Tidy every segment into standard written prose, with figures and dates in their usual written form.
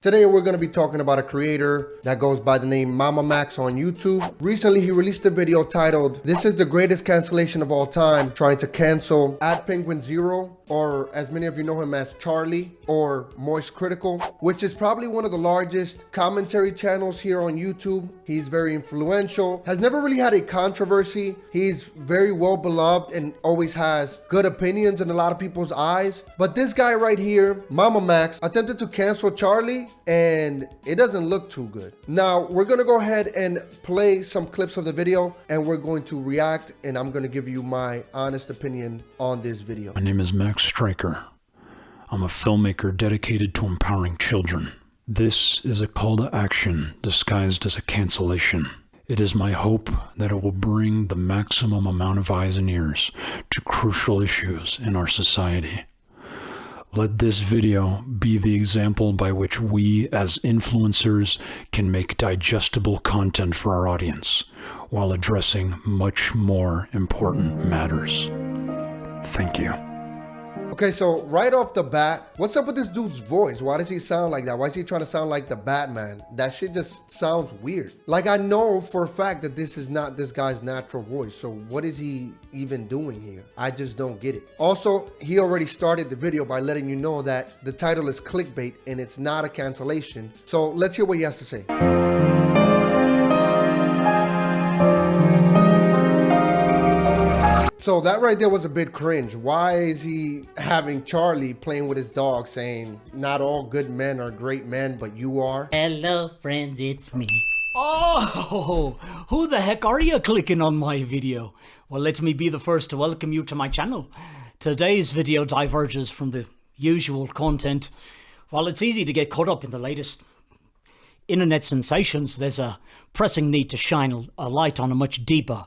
Today we're going to be talking about a creator that goes by the name MamaMax on YouTube. Recently he released a video titled, "This is the greatest cancellation of all time," trying to cancel @Penguin0, or as many of you know him as Charlie or Moist Critical, which is probably one of the largest commentary channels here on YouTube. He's very influential, has never really had a controversy. He's very well beloved and always has good opinions in a lot of people's eyes. But this guy right here, MamaMax, attempted to cancel Charlie, and it doesn't look too good. Now we're gonna go ahead and play some clips of the video, and we're going to react, and I'm gonna give you my honest opinion on this video. My name is Max Stryker. I'm a filmmaker dedicated to empowering children. This is a call to action disguised as a cancellation. It is my hope that it will bring the maximum amount of eyes and ears to crucial issues in our society. Let this video be the example by which we as influencers can make digestible content for our audience while addressing much more important matters. Thank you. Okay, so right off the bat, what's up with this dude's voice? Why does he sound like that? Why is he trying to sound like the Batman? That shit just sounds weird. Like, I know for a fact that this is not this guy's natural voice, so what is he even doing here? I just don't get it. Also, he already started the video by letting you know that the title is clickbait and it's not a cancellation. So let's hear what he has to say. So that right there was a bit cringe. Why is he having Charlie playing with his dog saying, "Not all good men are great men, but you are"? Hello friends, it's me. Oh, who the heck are you clicking on my video? Well, let me be the first to welcome you to my channel. Today's video diverges from the usual content. While it's easy to get caught up in the latest internet sensations, there's a pressing need to shine a light on a much deeper,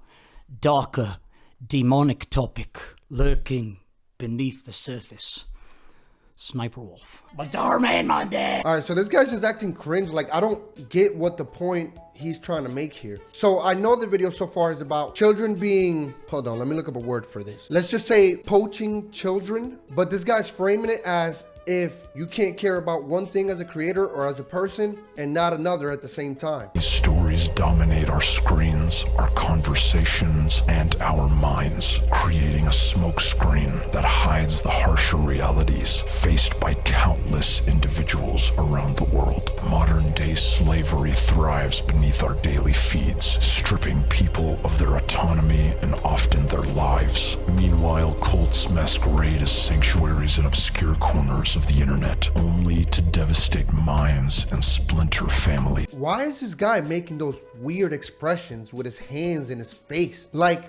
darker, demonic topic lurking beneath the surface. Sniper Wolf. McDormand Monday. All right, so this guy's just acting cringe. Like, I don't get what the point he's trying to make here. So I know the video so far is about children being, hold on, let me look up a word for this. Let's just say poaching children, but this guy's framing it as if you can't care about one thing as a creator or as a person and not another at the same time. These stories dominate our screens, our conversations, and our minds, creating a smokescreen that hides the harsher realities faced by countless individuals around the world. Modern-day slavery thrives beneath our daily feeds, stripping people of their autonomy and often their lives. Meanwhile, cults masquerade as sanctuaries in obscure corners of the internet, only to devastate minds and splinter family. Why is this guy making those weird expressions with his hands in his face? Like,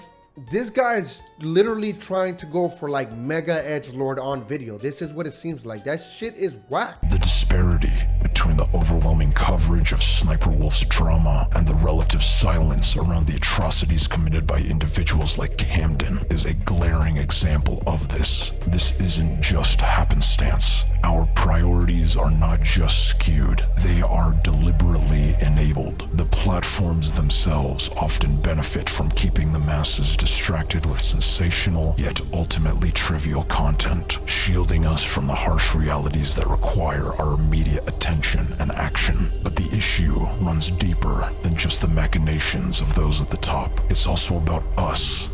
this guy is literally trying to go for like mega edgelord on video. This is what it seems like. That shit is whack. The disparity between the overwhelming coverage of Sniper Wolf's drama and the relative silence around the atrocities committed by individuals like Camden is a glaring example of this. This isn't just happenstance. Our priorities are not just skewed, they are deliberately enabled. The platforms themselves often benefit from keeping the masses distracted with sensational yet ultimately trivial content, shielding us from the harsh realities that require our immediate attention and action. But the issue runs deeper than just the machinations of those at the top. It's also about us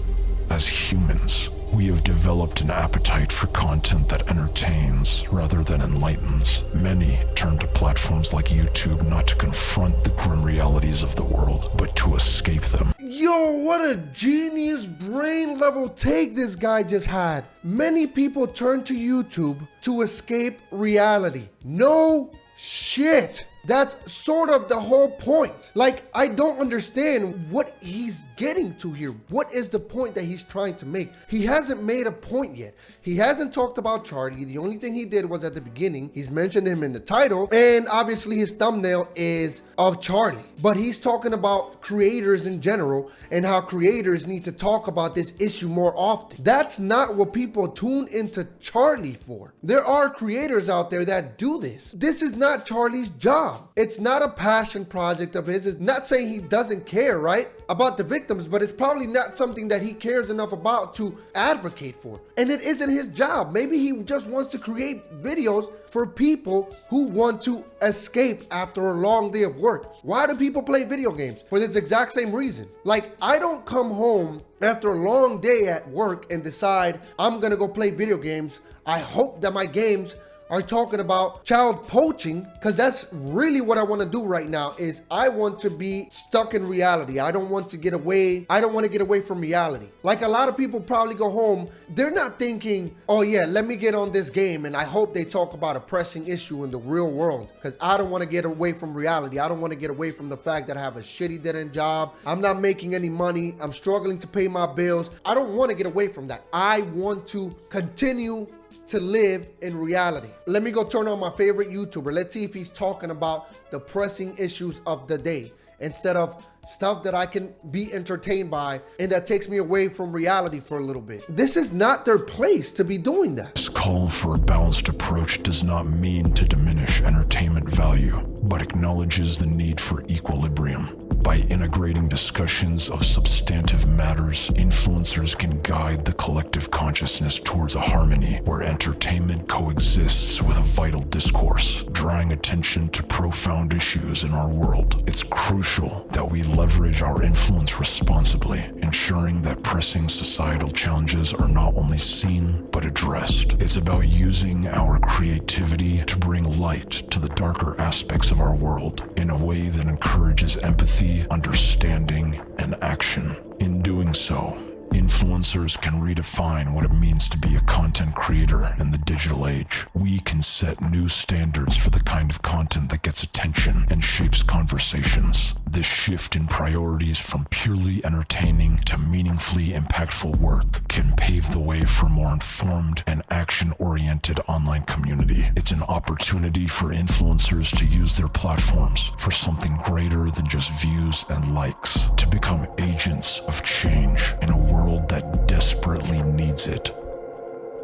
as humans. We have developed an appetite for content that entertains rather than enlightens. Many turn to platforms like YouTube not to confront the grim realities of the world, but to escape them. Yo, what a genius brain level take this guy just had. Many people turn to YouTube to escape reality. No shit. That's sort of the whole point. Like, I don't understand what he's getting to here. What is the point that he's trying to make? He hasn't made a point yet. He hasn't talked about Charlie. The only thing he did was at the beginning, he's mentioned him in the title, and obviously his thumbnail is of Charlie. But he's talking about creators in general and how creators need to talk about this issue more often. That's not what people tune into Charlie for. There are creators out there that do this. This is not Charlie's job. job. It's not a passion project of his. It's not saying he doesn't care, right, about the victims, but it's probably not something that he cares enough about to advocate for. And it isn't his job. Maybe he just wants to create videos for people who want to escape after a long day of work. Why do people play video games? For this exact same reason. Like, I don't come home after a long day at work and decide I'm gonna go play video games. I hope that my games are talking about child poaching, because that's really what I want to do right now. Is I want to be stuck in reality. I don't want to get away. I don't want to get away from reality. Like a lot of people probably go home, they're not thinking, oh yeah, let me get on this game and I hope they talk about a pressing issue in the real world, because I don't want to get away from reality. I don't want to get away from the fact that I have a shitty dead-end job. I'm not making any money. I'm struggling to pay my bills. I don't want to get away from that. I want to continue to live in reality. Let me go turn on my favorite YouTuber. Let's see if he's talking about the pressing issues of the day instead of stuff that I can be entertained by and that takes me away from reality for a little bit. This is not their place to be doing that. This call for a balanced approach does not mean to diminish entertainment value, but acknowledges the need for equilibrium. By integrating discussions of substantive matters, influencers can guide the collective consciousness towards a harmony where entertainment coexists with a vital discourse, drawing attention to profound issues in our world. It's crucial that we leverage our influence responsibly, ensuring that pressing societal challenges are not only seen, but addressed. It's about using our creativity to bring light to the darker aspects of our world in a way that encourages empathy, understanding, and action. In doing so, influencers can redefine what it means to be a content creator in the digital age. We can set new standards for the kind of content that gets attention and shapes conversations. This shift in priorities from purely entertaining to meaningfully impactful work can pave the way for a more informed and action-oriented online community. It's an opportunity for influencers to use their platforms for something greater than just views and likes, to become agents of change in a world that desperately needs it.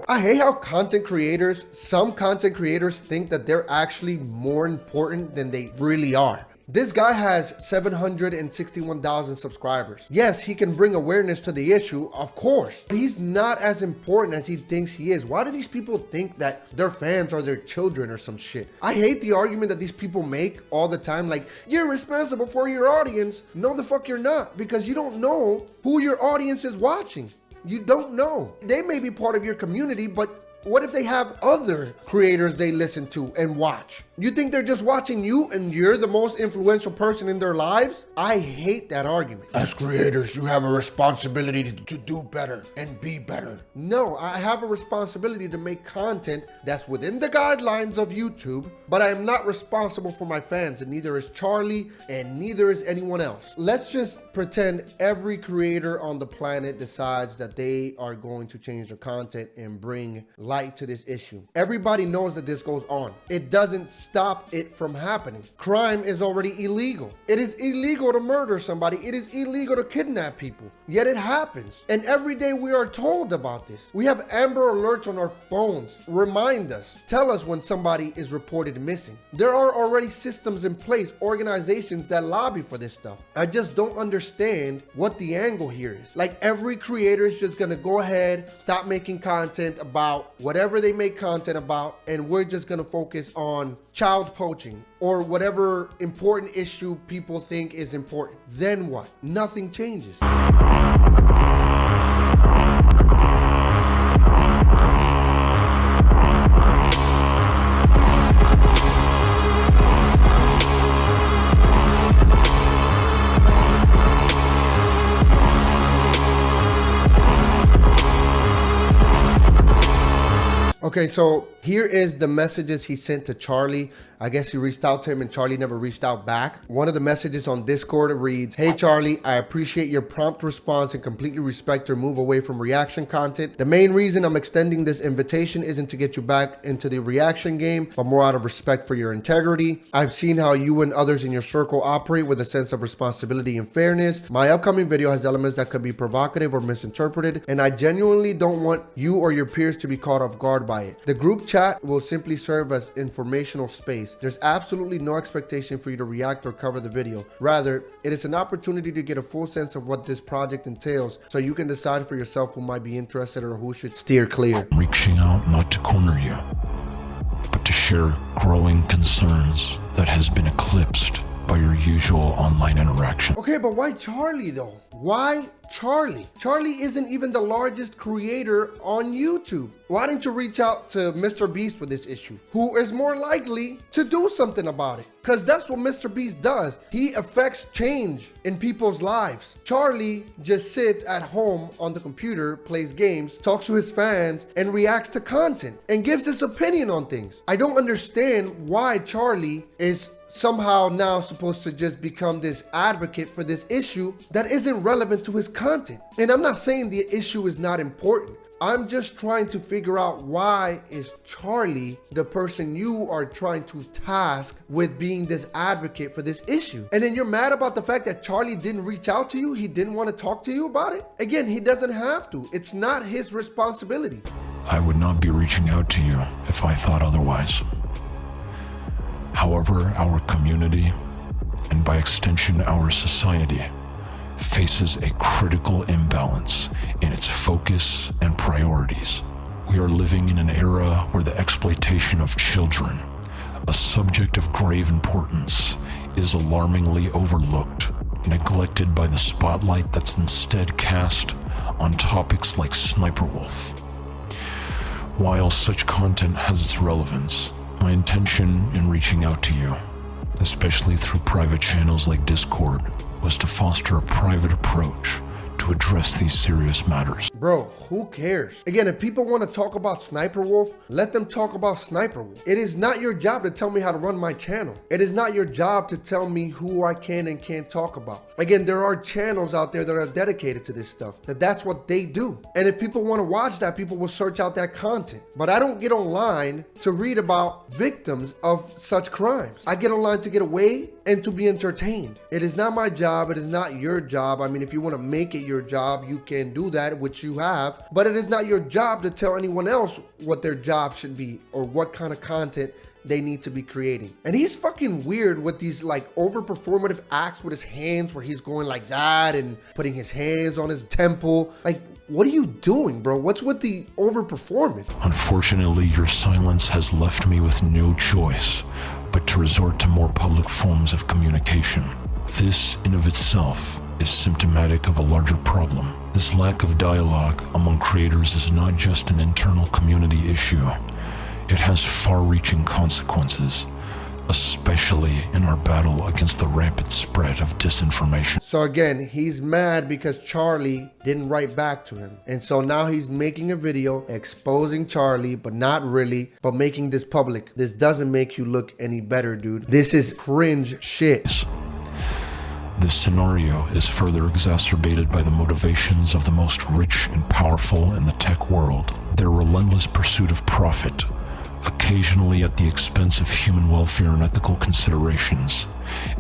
I hate how some content creators think that they're actually more important than they really are. This guy has 761,000 subscribers. Yes, he can bring awareness to the issue, of course. But he's not as important as he thinks he is. Why do these people think that their fans are their children or some shit? I hate the argument that these people make all the time, like, you're responsible for your audience. No, the fuck you're not, because you don't know who your audience is watching. You don't know. They may be part of your community, but what if they have other creators they listen to and watch? You think they're just watching you and you're the most influential person in their lives? I hate that argument. As creators, you have a responsibility to do better and be better. No, I have a responsibility to make content that's within the guidelines of YouTube, but I am not responsible for my fans, and neither is Charlie and neither is anyone else. Let's just pretend every creator on the planet decides that they are going to change their content and bring light to this issue. Everybody knows that this goes on. It doesn't stop it from happening. Crime is already illegal. It is illegal to murder somebody. It is illegal to kidnap people. Yet it happens. And every day we are told about this. We have Amber Alerts on our phones. Remind us. Tell us when somebody is reported missing. There are already systems in place, organizations that lobby for this stuff. I just don't understand what the angle here is. Like, every creator is just gonna go ahead, stop making content about whatever they make content about, and we're just gonna focus on child poaching or whatever important issue people think is important. Then what? Nothing changes. Okay, so here is the messages he sent to Charlie. I guess he reached out to him and Charlie never reached out back. One of the messages on Discord reads, "Hey Charlie, I appreciate your prompt response and completely respect your move away from reaction content. The main reason I'm extending this invitation isn't to get you back into the reaction game, but more out of respect for your integrity. I've seen how you and others in your circle operate with a sense of responsibility and fairness. My upcoming video has elements that could be provocative or misinterpreted, and I genuinely don't want you or your peers to be caught off guard by it. The group chat will simply serve as informational space. place, there's absolutely no expectation for you to react or cover the video. Rather, it is an opportunity to get a full sense of what this project entails so you can decide for yourself who might be interested or who should steer clear. Reaching out not to corner you, but to share growing concerns that has been eclipsed by your usual online interaction. Okay, but why Charlie though? Why Charlie? Charlie isn't even the largest creator on YouTube. Why didn't you reach out to Mr. Beast with this issue, who is more likely to do something about it? Because that's what Mr. Beast does. He affects change in people's lives. Charlie just sits at home on the computer, plays games, talks to his fans, and reacts to content and gives his opinion on things. I don't understand why Charlie is somehow now supposed to just become this advocate for this issue that isn't relevant to his content. And I'm not saying the issue is not important. I'm just trying to figure out, why is Charlie the person you are trying to task with being this advocate for this issue? And then you're mad about the fact that Charlie didn't reach out to you? He didn't want to talk to you about it? Again, he doesn't have to. It's not his responsibility. I would not be reaching out to you if I thought otherwise. However, our community, and by extension our society, faces a critical imbalance in its focus and priorities. We are living in an era where the exploitation of children, a subject of grave importance, is alarmingly overlooked, neglected by the spotlight that's instead cast on topics like Sniper Wolf. While such content has its relevance, my intention in reaching out to you, especially through private channels like Discord, was to foster a private approach to address these serious matters. Bro, who cares? Again, if people want to talk about Sniper Wolf, let them talk about Sniper Wolf. It is not your job to tell me how to run my channel. It is not your job to tell me who I can and can't talk about. Again, there are channels out there that are dedicated to this stuff. That's what they do. And if people want to watch that, people will search out that content. But I don't get online to read about victims of such crimes. I get online to get away and to be entertained. It is not my job. It is not your job. I mean, if you want to make it your job, you can do that, which you have. But it is not your job to tell anyone else what their job should be or what kind of content they need to be creating. And he's fucking weird with these like over performative acts with his hands, where he's going like that and putting his hands on his temple. Like, what are you doing, bro? What's with the over performance? Unfortunately, your silence has left me with no choice but to resort to more public forms of communication. This in of itself is symptomatic of a larger problem. This lack of dialogue among creators is not just an internal community issue. It has far-reaching consequences, especially in our battle against the rampant spread of disinformation. So again, he's mad because Charlie didn't write back to him. And so now he's making a video exposing Charlie, but not really, but making this public. This doesn't make you look any better, dude. This is cringe shit. This scenario is further exacerbated by the motivations of the most rich and powerful in the tech world. Their relentless pursuit of profit, occasionally at the expense of human welfare and ethical considerations,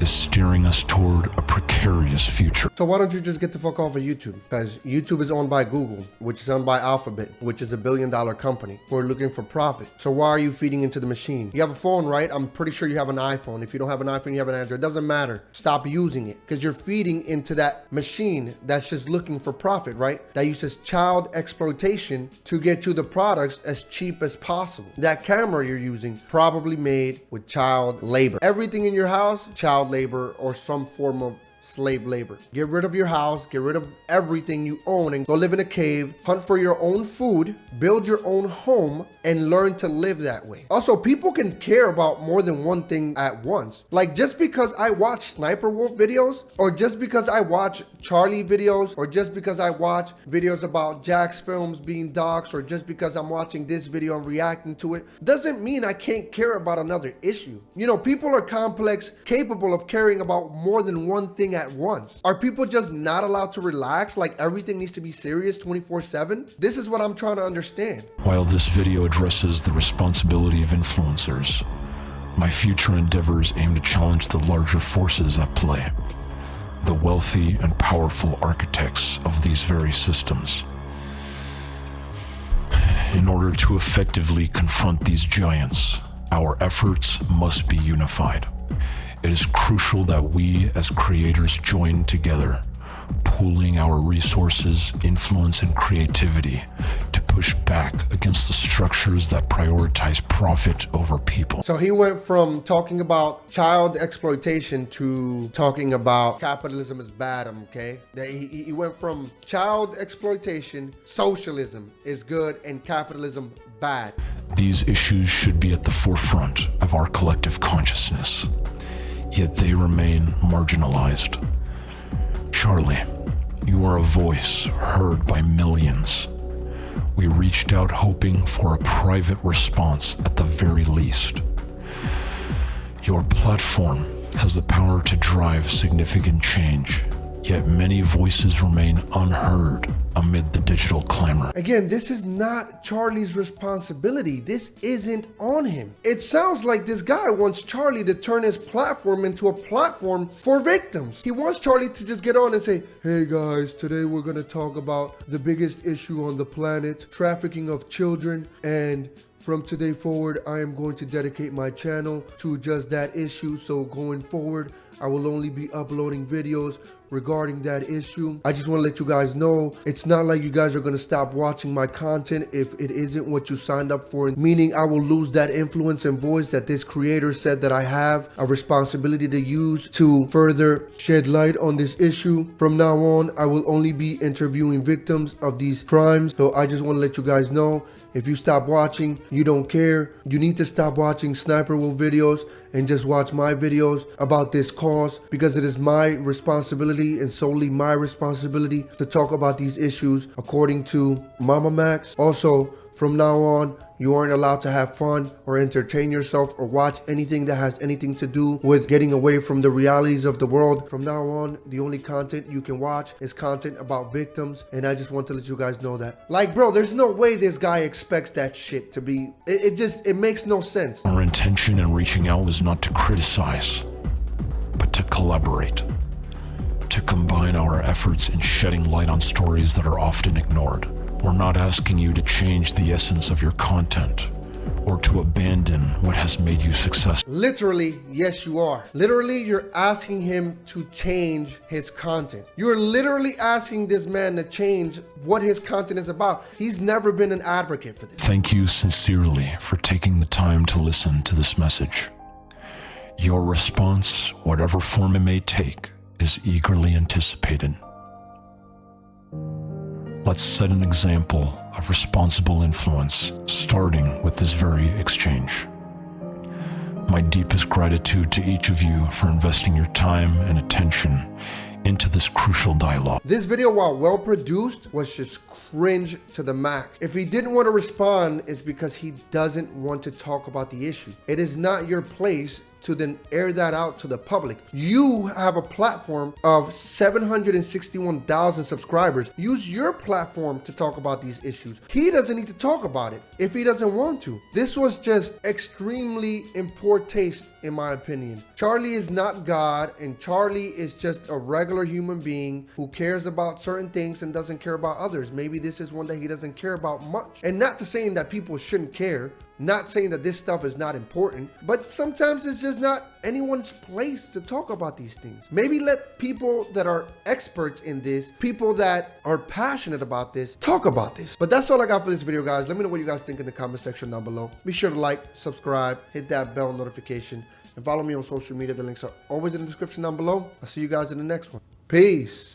is steering us toward a precarious future. So why don't you just get the fuck off of YouTube? Because YouTube is owned by Google, which is owned by Alphabet, which is $1 billion company. We're looking for profit. So why are you feeding into the machine? You have a phone, right? I'm pretty sure you have an iPhone. If you don't have an iPhone, you have an Android. It doesn't matter. Stop using it, because you're feeding into that machine that's just looking for profit, right? That uses child exploitation to get you the products as cheap as possible. That camera you're using, probably made with child labor. Everything in your house, child labor or some form of slave labor. Get rid of your house, get rid of everything you own, and go live in a cave, hunt for your own food, build your own home, and learn to live that way. Also, people can care about more than one thing at once. Like, just because I watch Sniper Wolf videos, or just because I watch Charlie videos, or just because I watch videos about Jack's films being doxxed, or just because I'm watching this video and reacting to it, doesn't mean I can't care about another issue. You know, people are complex, capable of caring about more than one thing at once. Are people just not allowed to relax, like everything needs to be serious 24/7? This is what I'm trying to understand. While this video addresses the responsibility of influencers, my future endeavors aim to challenge the larger forces at play, the wealthy and powerful architects of these very systems. In order to effectively confront these giants, Our efforts must be unified. It is crucial that we as creators join together, pooling our resources, influence, and creativity to push back against the structures that prioritize profit over people. So he went from talking about child exploitation to talking about capitalism is bad, okay? He went from child exploitation, socialism is good, and capitalism bad. These issues should be at the forefront of our collective consciousness, yet they remain marginalized. Charlie, you are a voice heard by millions. We reached out hoping for a private response at the very least. Your platform has the power to drive significant change, yet many voices remain unheard amid the digital clamor. Again, this is not Charlie's responsibility. This isn't on him. It sounds like this guy wants Charlie to turn his platform into a platform for victims. He wants Charlie to just get on and say, hey guys, today we're gonna talk about the biggest issue on the planet, trafficking of children, and from today forward, I am going to dedicate my channel to just that issue. So going forward, I will only be uploading videos regarding that issue. I just want to let you guys know, it's not like you guys are going to stop watching my content if it isn't what you signed up for, meaning I will lose that influence and voice that this creator said that I have a responsibility to use to further shed light on this issue. From now on, I will only be interviewing victims of these crimes. So I just want to let you guys know, if you stop watching, you don't care, you need to stop watching Sniper Wolf videos and just watch my videos about this cause, because it is my responsibility and solely my responsibility to talk about these issues according to MamaMax. Also, from now on, you aren't allowed to have fun or entertain yourself or watch anything that has anything to do with getting away from the realities of the world. From now on, the only content you can watch is content about victims, and I just want to let you guys know that. Like, bro, there's no way this guy expects that shit to be, it makes no sense. Our intention in reaching out was not to criticize, but to collaborate, to combine our efforts in shedding light on stories that are often ignored. We're not asking you to change the essence of your content or to abandon what has made you successful. Literally, yes, you are. Literally, you're asking him to change his content. You're literally asking this man to change what his content is about. He's never been an advocate for this. Thank you sincerely for taking the time to listen to this message. Your response, whatever form it may take, is eagerly anticipated. Let's set an example of responsible influence, starting with this very exchange. My deepest gratitude to each of you for investing your time and attention into this crucial dialogue. This video, while well produced, was just cringe to the max. If he didn't want to respond, it's because he doesn't want to talk about the issue. It is not your place to then air that out to the public. You have a platform of 761,000 subscribers. Use your platform to talk about these issues. He doesn't need to talk about it if he doesn't want to. This was just extremely in poor taste, in my opinion. Charlie is not God, and Charlie is just a regular human being who cares about certain things and doesn't care about others. Maybe this is one that he doesn't care about much. And not to saying that people shouldn't care, not saying that this stuff is not important, but sometimes it's just not anyone's place to talk about these things. Maybe let people that are experts in this, people that are passionate about this, talk about this. But that's all I got for this video, guys. Let me know what you guys think in the comment section down below. Be sure to like, subscribe, hit that bell notification, and follow me on social media. The links are always in the description down below. I'll see you guys in the next one. Peace.